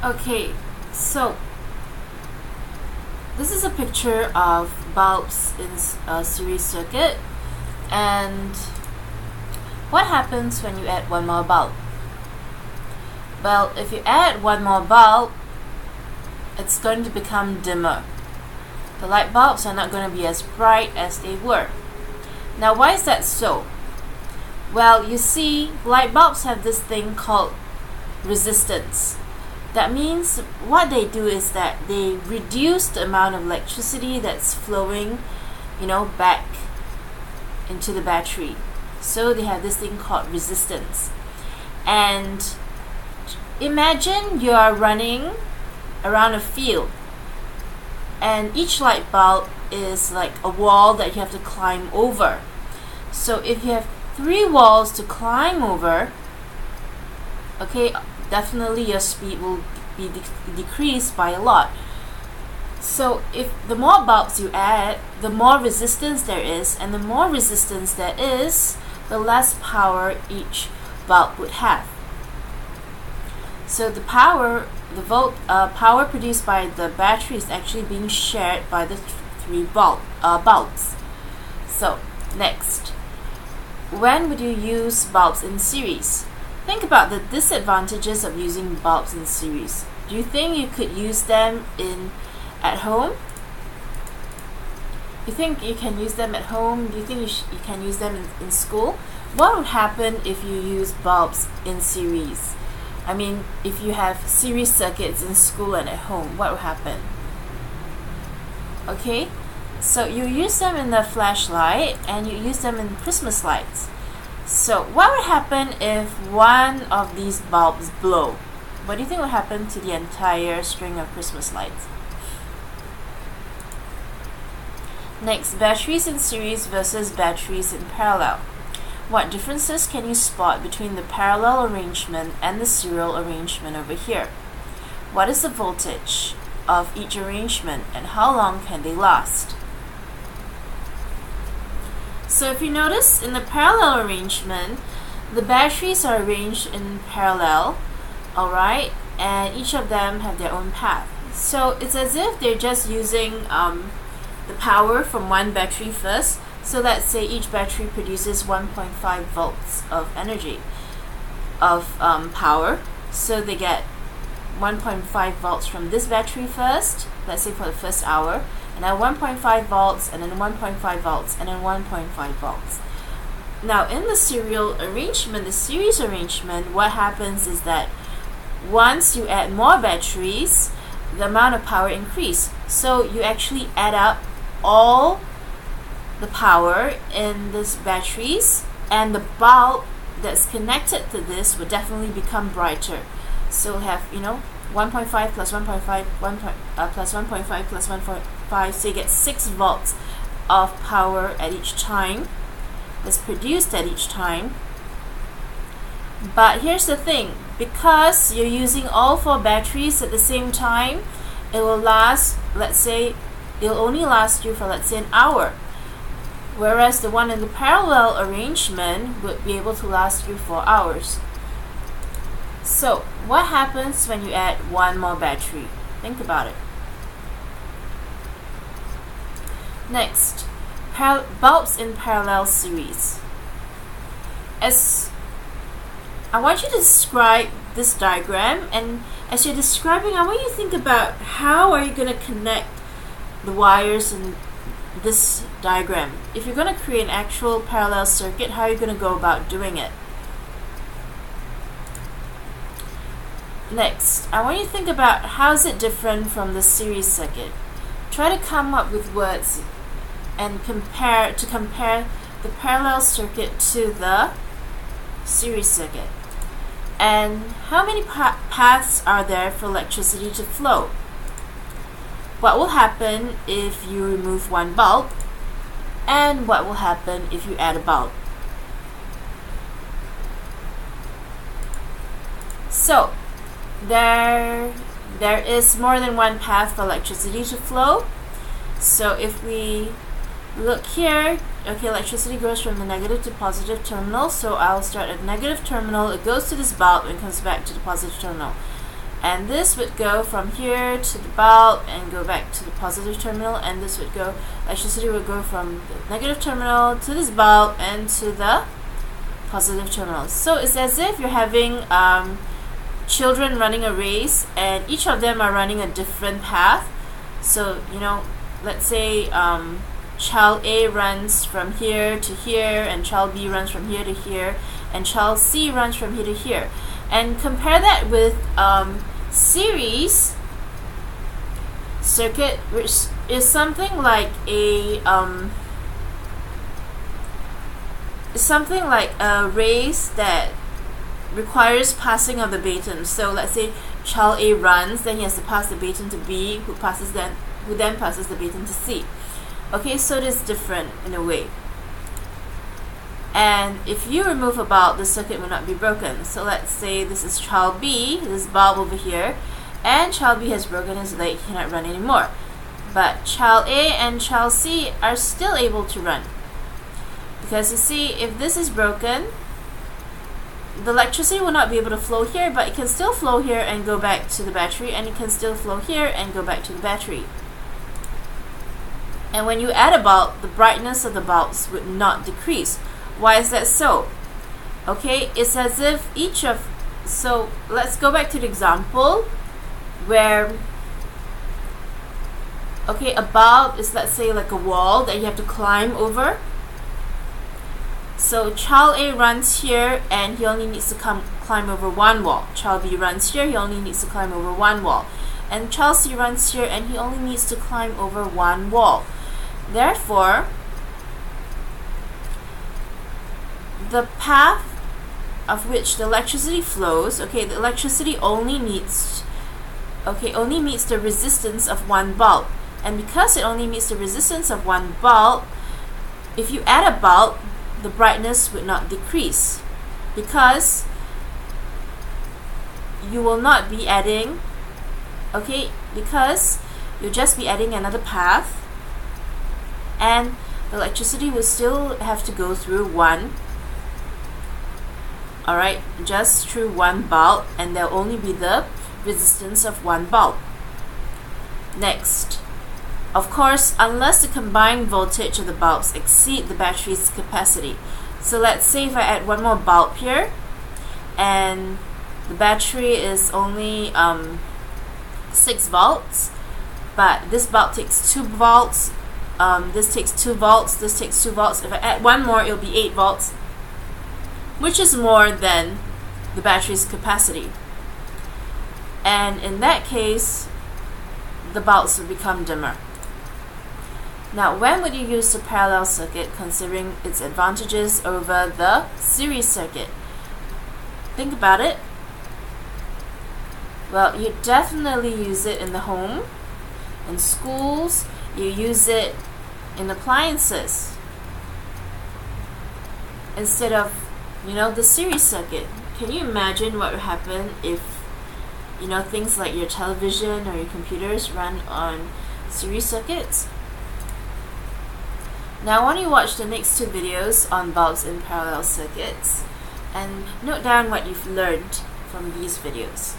Okay, so this is a picture of bulbs in a series circuit, and what happens when you add one more bulb? Well, if you add one more bulb, it's going to become dimmer. The light bulbs are not going to be as bright as they were. Now, why is that so? Well, you see, light bulbs have this thing called resistance. That means what they do is that they reduce the amount of electricity that's flowing, back into the battery. So they have this thing called resistance. And imagine you are running around a field, and each light bulb is like a wall that you have to climb over. So if you have 3 walls to climb over, okay, definitely your speed will be decreased by a lot. So if the more bulbs you add, the more resistance there is, and the more resistance there is, the less power each bulb would have. So the power produced by the battery is actually being shared by the 3 bulbs. So next, when would you use bulbs in series? Think about the disadvantages of using bulbs in series. Do you think you could use them at home? You think you can use them at home? Do you think you can use them in school? What would happen if you use bulbs in series? I mean, if you have series circuits in school and at home, what would happen? Okay, so you use them in the flashlight and you use them in Christmas lights. So what would happen if one of these bulbs blow? What do you think would happen to the entire string of Christmas lights? Next, batteries in series versus batteries in parallel. What differences can you spot between the parallel arrangement and the serial arrangement over here? What is the voltage of each arrangement, and how long can they last? So if you notice, in the parallel arrangement, the batteries are arranged in parallel, alright, and each of them have their own path. So it's as if they're just using the power from one battery first. So let's say each battery produces 1.5 volts of energy, of power. So they get 1.5 volts from this battery first, let's say for the first hour, and then 1.5 volts, and then 1.5 volts, and then 1.5 volts. Now in the serial arrangement, the series arrangement, what happens is that once you add more batteries, the amount of power increases. So you actually add up all the power in these batteries, and the bulb that's connected to this will definitely become brighter. So we'll have 1.5 plus 1.5 plus 1.5 plus 1.5, so you get 6 volts of power at each time that's produced at each time. But here's the thing, because you're using all 4 batteries at the same time, it will last, let's say, it'll only last you for, let's say, an hour. Whereas the one in the parallel arrangement would be able to last you 4 hours. So, what happens when you add one more battery? Think about it. Next, bulbs in parallel series. As I want you to describe this diagram, and as you're describing, I want you to think about how are you going to connect the wires in this diagram. If you're going to create an actual parallel circuit, how are you going to go about doing it? Next, I want you to think about how is it different from the series circuit. Try to come up with words and compare the parallel circuit to the series circuit. And how many paths are there for electricity to flow? What will happen if you remove one bulb? And what will happen if you add a bulb? So, there is more than one path for electricity to flow. So if we look here, okay, electricity goes from the negative to positive terminal. So I'll start at negative terminal, it goes to this bulb and comes back to the positive terminal. and this would go from here to the bulb and go back to the positive terminal, and this would go, electricity would go from the negative terminal to this bulb and to the positive terminal. So it's as if you're having children running a race, and each of them are running a different path. So let's say child A runs from here to here, and child B runs from here to here, and child C runs from here to here. And compare that with series circuit, which is something like a race that requires passing of the baton. So let's say child A runs, then he has to pass the baton to B, who then passes the baton to C. Okay, so it is different in a way. And if you remove a bulb, the circuit will not be broken. So let's say this is child B, this bulb over here, and child B has broken his leg, he cannot run anymore. But child A and child C are still able to run. Because you see, if this is broken, the electricity will not be able to flow here, but it can still flow here and go back to the battery, and it can still flow here and go back to the battery. And when you add a bulb, the brightness of the bulbs would not decrease. Why is that so? Okay, it's as if so let's go back to the example where, okay, a bulb is, let's say, like a wall that you have to climb over. So child A runs here and he only needs to climb over one wall. Child B runs here, he only needs to climb over one wall. And child C runs here and he only needs to climb over one wall. Therefore, the path of which the electricity flows, okay, the electricity only meets the resistance of one bulb. And because it only meets the resistance of one bulb, if you add a bulb, the brightness would not decrease, because you will not be adding, okay, because you'll just be adding another path, and the electricity will still have to go through one, alright, just through one bulb, and there'll only be the resistance of one bulb. Next, of course, unless the combined voltage of the bulbs exceed the battery's capacity. So let's say if I add one more bulb here, and the battery is only 6 volts, but this bulb takes 2 volts, this takes 2 volts, this takes 2 volts. If I add one more, it'll be 8 volts, which is more than the battery's capacity. And in that case, the bulbs will become dimmer. Now, when would you use the parallel circuit, considering its advantages over the series circuit? Think about it. Well, you definitely use it in the home, in schools, you use it in appliances, instead of, the series circuit. Can you imagine what would happen if, things like your television or your computers run on series circuits? Now, I want you to watch the next 2 videos on bulbs in parallel circuits and note down what you've learned from these videos.